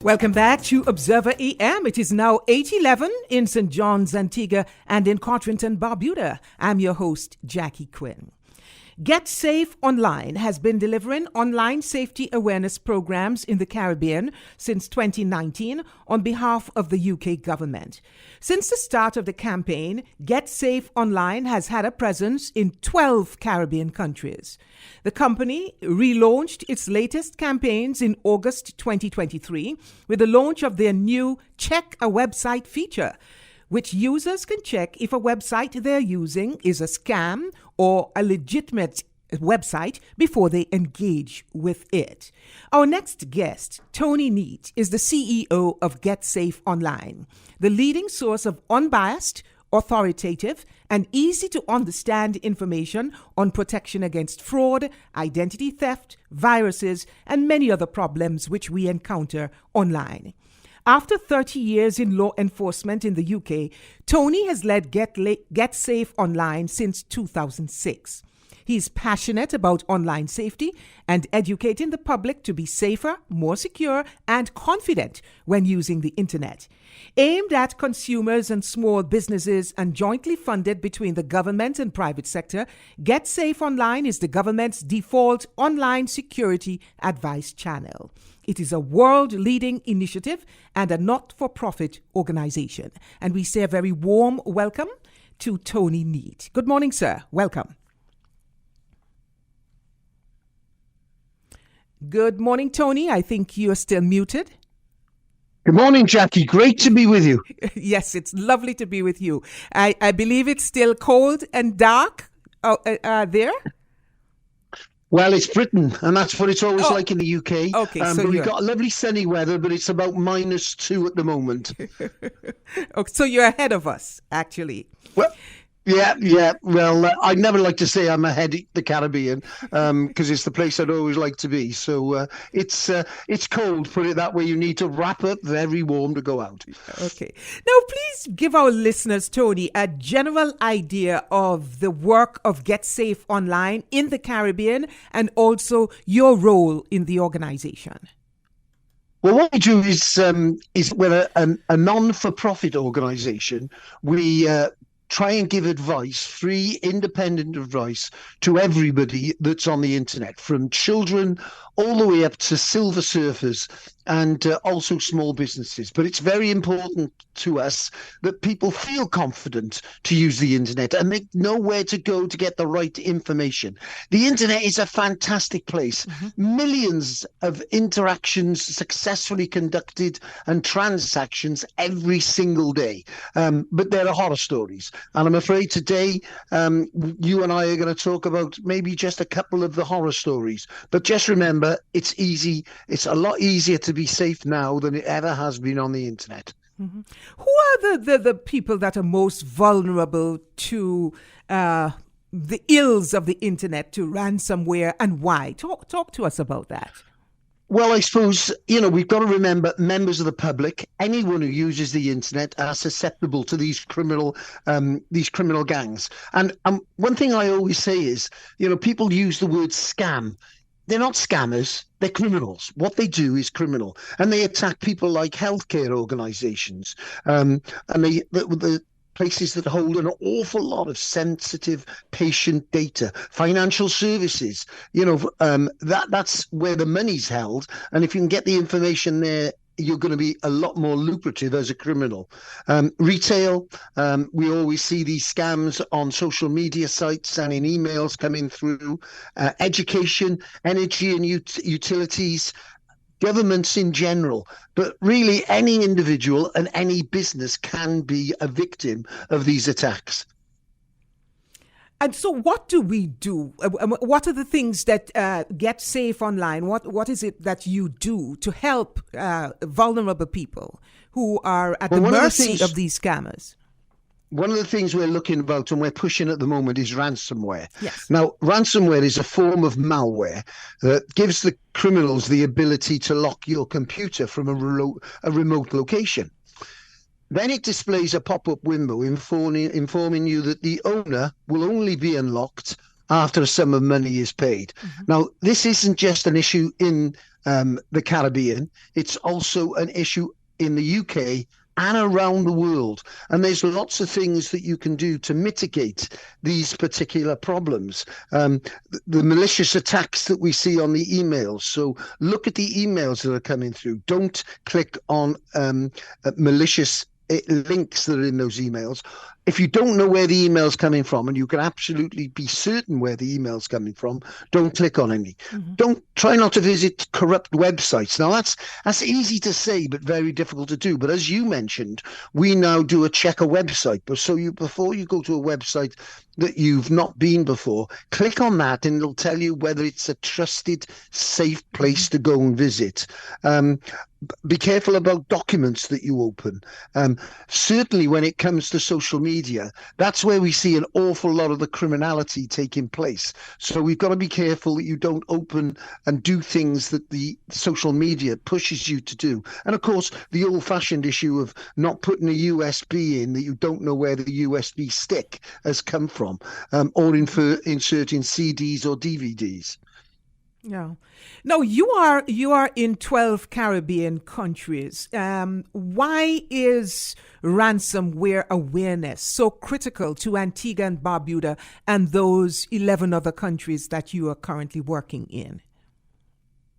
Welcome back to Observer AM. It is now 8:11 in St. John's, Antigua, and in Cotrington, Barbuda. I'm your host, Jackie Quinn. Get Safe Online has been delivering online safety awareness programs in the Caribbean since 2019 on behalf of the UK government. Since the start of the campaign, Get Safe Online has had a presence in 12 Caribbean countries. The company relaunched its latest campaigns in August 2023 with the launch of their new Check a Website feature, which users can check if a website they're using is a scam or a legitimate website before they engage with it. Our next guest, Tony Neate, is the CEO of Get Safe Online, the leading source of unbiased, authoritative, and easy to understand information on protection against fraud, identity theft, viruses, and many other problems which we encounter online. After 30 years in law enforcement in the UK, Tony has led Get Safe Online since 2006. He's passionate about online safety and educating the public to be safer, more secure, and confident when using the internet. Aimed at consumers and small businesses and jointly funded between the government and private sector, Get Safe Online is the government's default online security advice channel. It is a world-leading initiative and a not-for-profit organization. And we say a very warm welcome to Tony Neate. Good morning, sir. Welcome. Good morning, Tony. I think you are still muted. Good morning, Jackie. Great to be with you. Yes, it's lovely to be with you. I believe it's still cold and dark there. Well, it's Britain, and that's what it's always like in the UK. Okay, so but we've got lovely sunny weather, but it's about -2 at the moment. Okay, so you're ahead of us, actually. Well, yeah. Well, I'd never like to say I'm ahead of the Caribbean because it's the place I'd always like to be. So it's cold, put it that way. You need to wrap up very warm to go out. Okay. Now, please give our listeners, Tony, a general idea of the work of Get Safe Online in the Caribbean and also your role in the organization. Well, what we do is we're a non-for-profit organization. We try and give advice, free, independent advice to everybody that's on the internet, from children all the way up to silver surfers and also small businesses. But it's very important to us that people feel confident to use the internet and they know where to go to get the right information. The internet is a fantastic place. Mm-hmm. Millions of interactions successfully conducted and transactions every single day. But there are horror stories. And I'm afraid today you and I are going to talk about maybe just a couple of the horror stories. But just remember, it's easy. It's a lot easier to be safe now than it ever has been on the internet. Mm-hmm. Who are the people that are most vulnerable to the ills of the internet, to ransomware, and why? Talk to us about that. Well, I suppose, we've got to remember members of the public, anyone who uses the internet are susceptible to these criminal gangs. And one thing I always say is, people use the word scam. They're not scammers, they're criminals. What they do is criminal. And they attack people like healthcare organizations and the places that hold an awful lot of sensitive patient data, financial services. That's where the money's held. And if you can get the information there, you're going to be a lot more lucrative as a criminal. Retail, we always see these scams on social media sites and in emails coming through. Education, energy and utilities, governments in general. But really, any individual and any business can be a victim of these attacks. And so what do we do? What are the things that Get Safe Online, what is it that you do to help vulnerable people who are at the mercy of these scammers? One of the things we're looking about and we're pushing at the moment is ransomware. Yes. Now, ransomware is a form of malware that gives the criminals the ability to lock your computer from a remote location. Then it displays a pop-up window informing you that the owner will only be unlocked after a sum of money is paid. Now, this isn't just an issue in the Caribbean, it's also an issue in the UK and around the world. And there's lots of things that you can do to mitigate these particular problems. The malicious attacks that we see on the emails. So look at the emails that are coming through. Don't click on malicious links that are in those emails. If you don't know where the email's coming from, and you can absolutely be certain where the email's coming from, don't click on any. Don't try not to visit corrupt websites. Now that's easy to say, but very difficult to do. But as you mentioned, we now do a check a website. But so before you go to a website that you've not been before, click on that, and it'll tell you whether it's a trusted, safe place to go and visit. Be careful about documents that you open. Certainly when it comes to social media, that's where we see an awful lot of the criminality taking place. So we've got to be careful that you don't open and do things that the social media pushes you to do. And of course, the old-fashioned issue of not putting a USB in that you don't know where the USB stick has come from, or inserting CDs or DVDs. Yeah. Now you are in 12 Caribbean countries. Why is ransomware awareness so critical to Antigua and Barbuda and those 11 other countries that you are currently working in?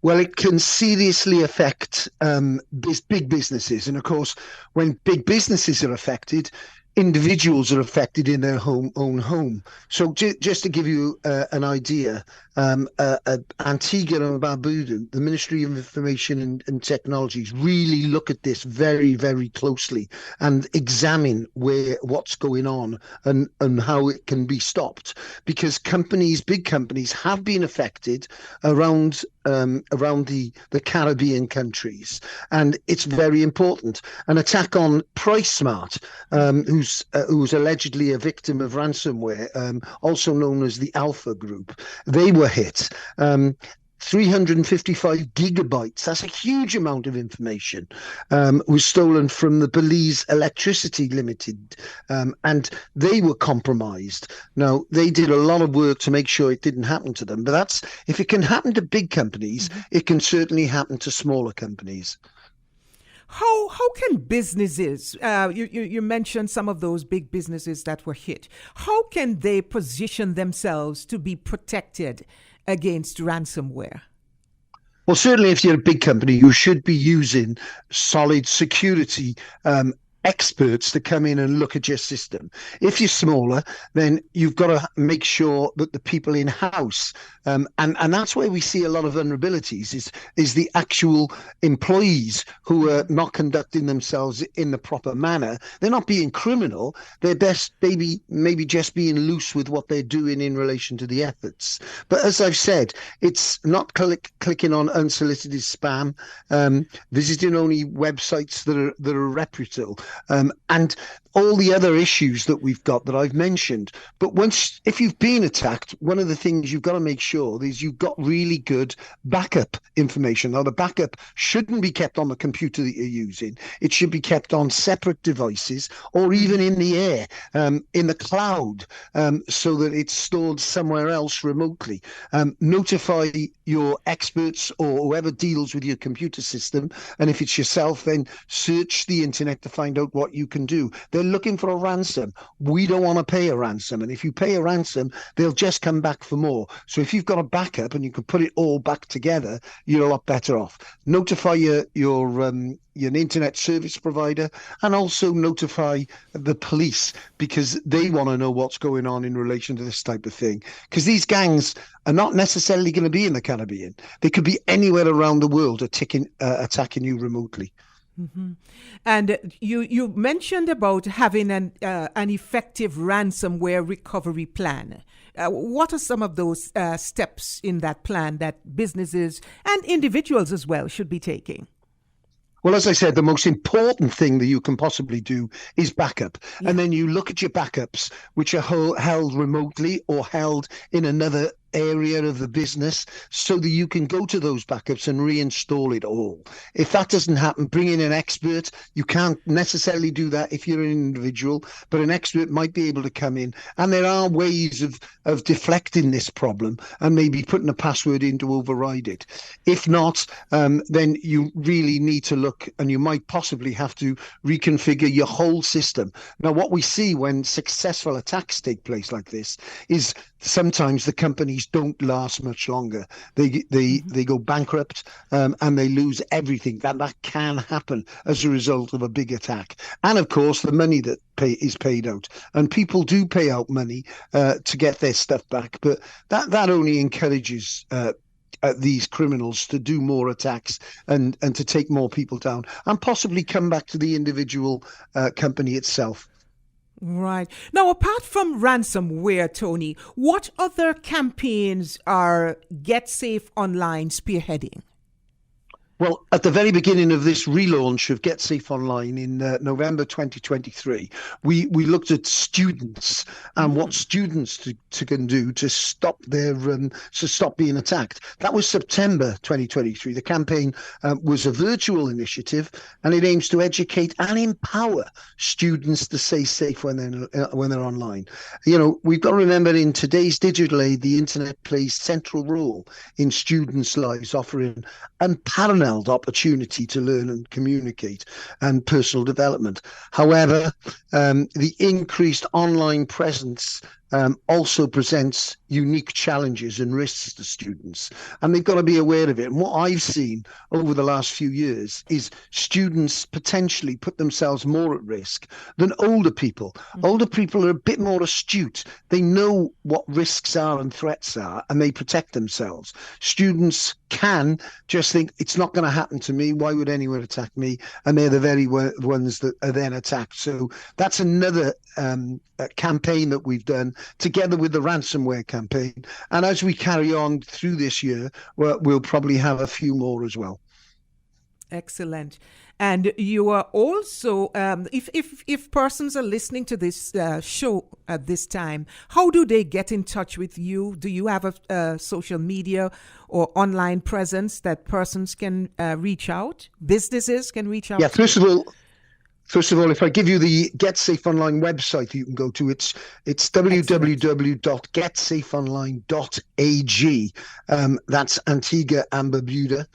Well, it can seriously affect big businesses. And of course, when big businesses are affected, individuals are affected in their own home. So just to give you an idea, Antigua and Barbuda, the Ministry of Information and Technologies really look at this very, very closely and examine what's going on and how it can be stopped. Because big companies have been affected around the Caribbean countries, and it's very important. An attack on PriceSmart, who's allegedly a victim of ransomware, also known as the Alpha Group, they were hit. 355 gigabytes, that's a huge amount of information, was stolen from the Belize Electricity Limited, and they were compromised. Now, they did a lot of work to make sure it didn't happen to them, but if it can happen to big companies, it can certainly happen to smaller companies. How can businesses, you mentioned some of those big businesses that were hit, how can they position themselves to be protected against ransomware? Well, certainly if you're a big company, you should be using solid security experts to come in and look at your system. If you're smaller, then you've got to make sure that the people in-house, and that's where we see a lot of vulnerabilities, is the actual employees who are not conducting themselves in the proper manner. They're not being criminal. They're maybe just being loose with what they're doing in relation to the efforts. But as I've said, it's not clicking on unsolicited spam, visiting only websites that are reputable. And all the other issues that we've got that I've mentioned. But if you've been attacked, one of the things you've got to make sure is you've got really good backup information. Now, the backup shouldn't be kept on the computer that you're using. It should be kept on separate devices or even in the air, in the cloud, so that it's stored somewhere else remotely. Notify your experts or whoever deals with your computer system. And if it's yourself, then search the internet to find out what you can do. They're looking for a ransom. We don't want to pay a ransom. And if you pay a ransom, they'll just come back for more. So if you've got a backup and you can put it all back together, you're a lot better off. Notify your internet service provider, and also notify the police, because they want to know what's going on in relation to this type of thing. Because these gangs are not necessarily going to be in the Caribbean. They could be anywhere around the world attacking you remotely. Mm-hmm. And you mentioned about having an effective ransomware recovery plan. What are some of those steps in that plan that businesses and individuals as well should be taking? Well, as I said, the most important thing that you can possibly do is backup. Yeah. And then you look at your backups, which are held remotely or held in another area of the business so that you can go to those backups and reinstall it all. If that doesn't happen, bring in an expert. You can't necessarily do that if you're an individual, but an expert might be able to come in. And there are ways of deflecting this problem and maybe putting a password in to override it. If not, then you really need to look, and you might possibly have to reconfigure your whole system. Now, what we see when successful attacks take place like this is sometimes the companies don't last much longer. They go bankrupt, and they lose everything. That can happen as a result of a big attack. And of course, the money that is paid out, and people do pay out money to get their stuff back, but that only encourages these criminals to do more attacks and to take more people down, and possibly come back to the individual company itself. Right. Now, apart from ransomware, Tony, what other campaigns are Get Safe Online spearheading? Well, at the very beginning of this relaunch of Get Safe Online in November 2023, we looked at students and what students can do to stop being attacked. That was September 2023. The campaign was a virtual initiative, and it aims to educate and empower students to stay safe when they're online. You know, we've got to remember, in today's digital age, the internet plays central role in students' lives, offering unparalleled opportunity to learn and communicate and personal development. However, the increased online presence also presents unique challenges and risks to students, and they've got to be aware of it. And what I've seen over the last few years is students potentially put themselves more at risk than older people. Older people are a bit more astute. They know what risks are and threats are, and they protect themselves. Students can just think, it's not going to happen to me. Why would anyone attack me? And they're the very ones that are then attacked. So that's another campaign that we've done together with the ransomware campaign. And as we carry on through this year, we'll probably have a few more as well. Excellent. And you are also, if persons are listening to this show at this time, how do they get in touch with you? Do you have a social media or online presence that persons can reach out? Businesses can reach out? Yeah, First of all, if I give you the Get Safe Online website you can go to, it's www.getsafeonline.ag. That's Antigua and Barbuda.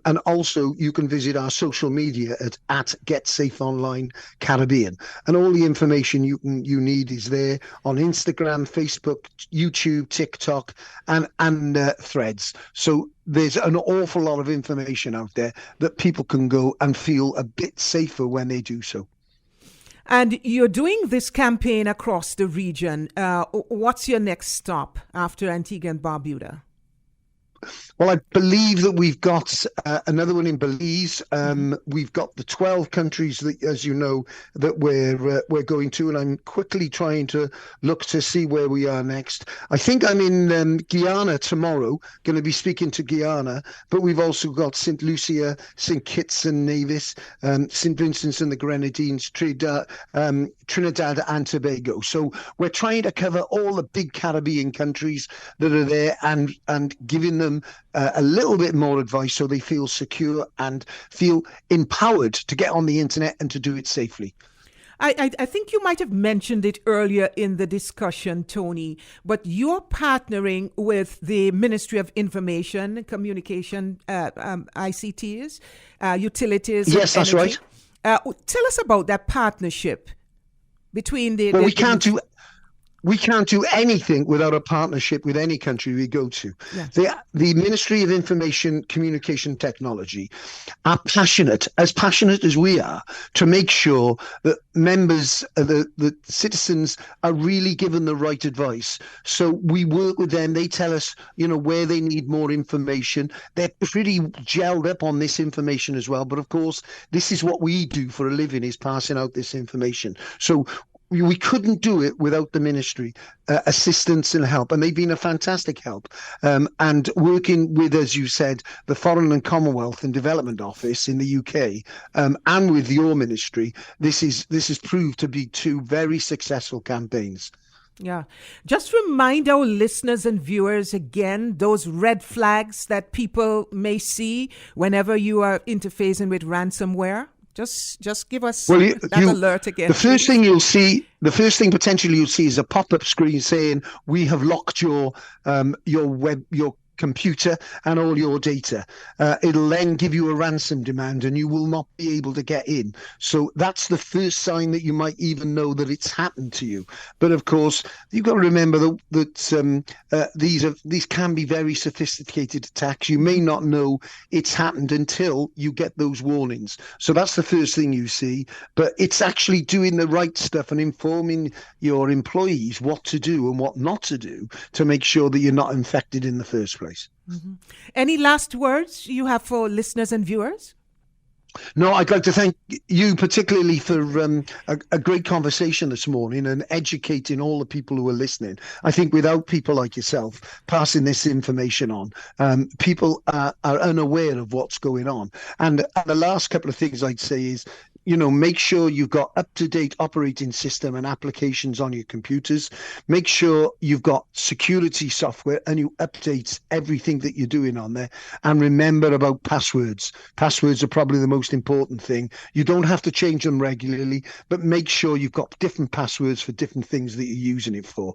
And also you can visit our social media at Get Safe Online Caribbean. And all the information you need is there on Instagram, Facebook, YouTube, TikTok, and Threads. So there's an awful lot of information out there that people can go and feel a bit safer when they do so. And you're doing this campaign across the region. What's your next stop after Antigua and Barbuda? Well, I believe that we've got another one in Belize. We've got the 12 countries that, as you know, that we're going to, and I'm quickly trying to look to see where we are next. I think I'm in Guyana tomorrow, going to be speaking to Guyana, but we've also got St. Lucia, St. Kitts and Nevis, St. Vincent and the Grenadines, Trinidad and Tobago. So we're trying to cover all the big Caribbean countries that are there and giving them a little bit more advice so they feel secure and feel empowered to get on the internet and to do it safely. I think you might have mentioned it earlier in the discussion, Tony, but you're partnering with the Ministry of Information, Communication, ICTs, Utilities. Yes, that's right. Tell us about that partnership between the... Well, we can't do anything without a partnership with any country we go to. Yes. The Ministry of Information, Communication Technology are passionate as we are, to make sure that members, the citizens, are really given the right advice. So we work with them. They tell us, where they need more information. They're pretty gelled up on this information as well. But of course, this is what we do for a living, is passing out this information. So we couldn't do it without the ministry assistance and help, and they've been a fantastic help. And working with, as you said, the Foreign and Commonwealth and Development Office in the UK, and with your ministry, this has proved to be two very successful campaigns. Yeah. Just remind our listeners and viewers again those red flags that people may see whenever you are interfacing with ransomware. Just give us Well, that alert again. The first thing potentially you'll see is a pop-up screen saying, "We have locked your computer and all your data." It'll then give you a ransom demand and you will not be able to get in. So that's the first sign that you might even know that it's happened to you. But of course, you've got to remember that these can be very sophisticated attacks. You may not know it's happened until you get those warnings. So that's the first thing you see. But it's actually doing the right stuff and informing your employees what to do and what not to do to make sure that you're not infected in the first place. Mm-hmm. Any last words you have for listeners and viewers? No, I'd like to thank you particularly for a great conversation this morning and educating all the people who are listening. I think without people like yourself passing this information on, people are unaware of what's going on. And the last couple of things I'd say is, make sure you've got up-to-date operating system and applications on your computers. Make sure you've got security software and you update everything that you're doing on there. And remember about passwords. Passwords are probably the most important thing. You don't have to change them regularly, but make sure you've got different passwords for different things that you're using it for.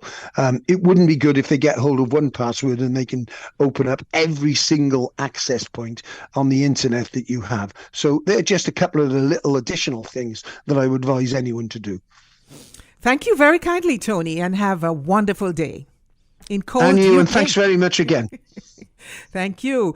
It wouldn't be good if they get hold of one password and they can open up every single access point on the internet that you have. So they're just a couple of the little additional things that I would advise anyone to do. Thank you very kindly, Tony, and have a wonderful day. In cold And you, UK. and thanks very much again. Thank you.